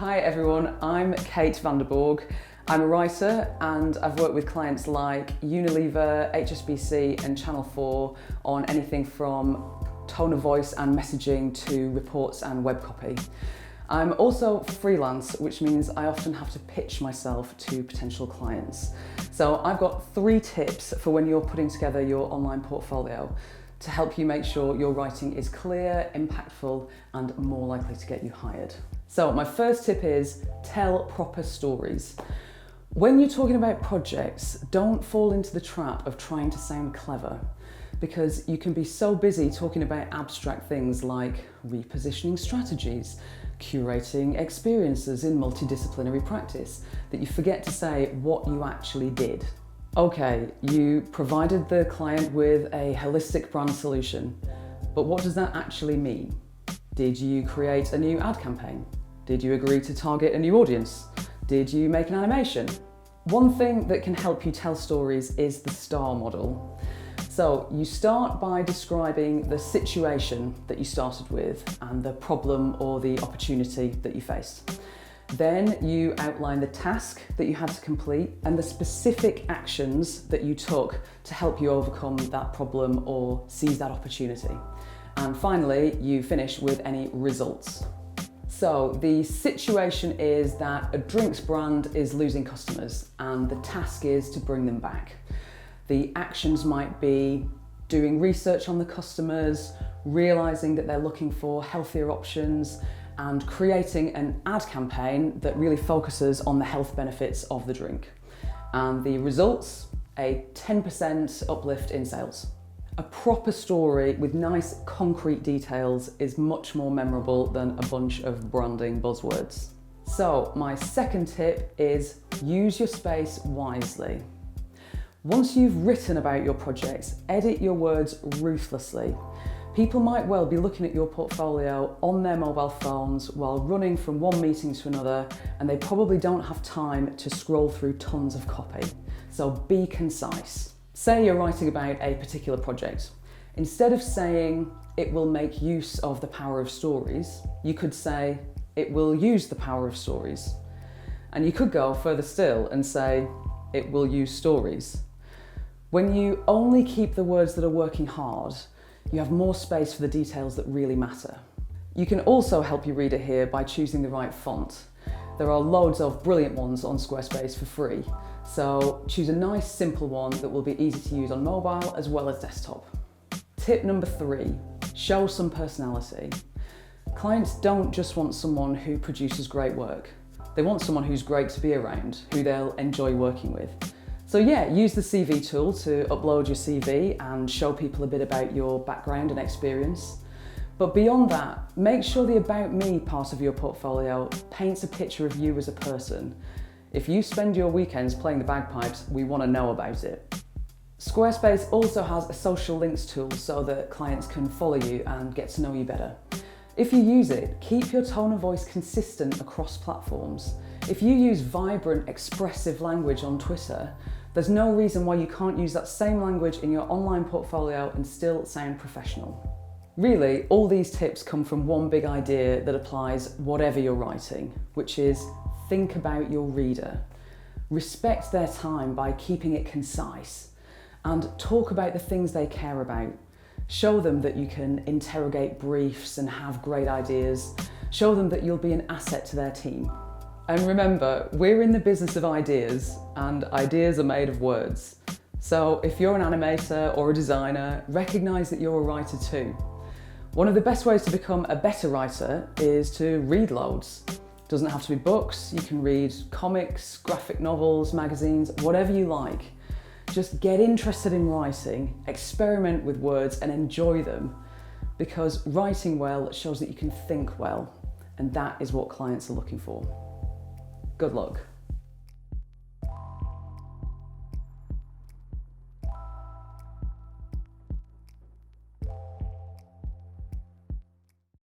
Hi everyone, I'm Kate van der Borgh. I'm a writer and I've worked with clients like Unilever, HSBC and Channel 4 on anything from tone of voice and messaging to reports and web copy. I'm also freelance, which means I often have to pitch myself to potential clients. So I've got 3 tips for when you're putting together your online portfolio to help you make sure your writing is clear, impactful, and more likely to get you hired. So my first tip is tell proper stories. When you're talking about projects, don't fall into the trap of trying to sound clever, because you can be so busy talking about abstract things like repositioning strategies, curating experiences in multidisciplinary practice, that you forget to say what you actually did. Okay, you provided the client with a holistic brand solution, but what does that actually mean? Did you create a new ad campaign? Did you agree to target a new audience? Did you make an animation? One thing that can help you tell stories is the STAR model. So you start by describing the situation that you started with and the problem or the opportunity that you faced. Then you outline the task that you had to complete and the specific actions that you took to help you overcome that problem or seize that opportunity. And finally, you finish with any results. So the situation is that a drinks brand is losing customers and the task is to bring them back. The actions might be doing research on the customers, realizing that they're looking for healthier options, and creating an ad campaign that really focuses on the health benefits of the drink. And the results, a 10% uplift in sales. A proper story with nice concrete details is much more memorable than a bunch of branding buzzwords. So my second tip is use your space wisely. Once you've written about your projects, edit your words ruthlessly. People might well be looking at your portfolio on their mobile phones while running from one meeting to another, and they probably don't have time to scroll through tons of copy. So be concise. Say you're writing about a particular project. Instead of saying it will make use of the power of stories, you could say it will use the power of stories. And you could go further still and say it will use stories. When you only keep the words that are working hard, you have more space for the details that really matter. You can also help your reader here by choosing the right font. There are loads of brilliant ones on Squarespace for free, so choose a nice simple one that will be easy to use on mobile as well as desktop. Tip number 3, show some personality. Clients don't just want someone who produces great work. They want someone who's great to be around, who they'll enjoy working with. So yeah, use the CV tool to upload your CV and show people a bit about your background and experience. But beyond that, make sure the About Me part of your portfolio paints a picture of you as a person. If you spend your weekends playing the bagpipes, we want to know about it. Squarespace also has a social links tool so that clients can follow you and get to know you better. If you use it, keep your tone of voice consistent across platforms. If you use vibrant, expressive language on Twitter, there's no reason why you can't use that same language in your online portfolio and still sound professional. Really, all these tips come from one big idea that applies whatever you're writing, which is think about your reader. Respect their time by keeping it concise and talk about the things they care about. Show them that you can interrogate briefs and have great ideas. Show them that you'll be an asset to their team. And remember, we're in the business of ideas, and ideas are made of words. So if you're an animator or a designer, recognise that you're a writer too. One of the best ways to become a better writer is to read loads. Doesn't have to be books, you can read comics, graphic novels, magazines, whatever you like. Just get interested in writing, experiment with words and enjoy them, because writing well shows that you can think well, and that is what clients are looking for. Good luck.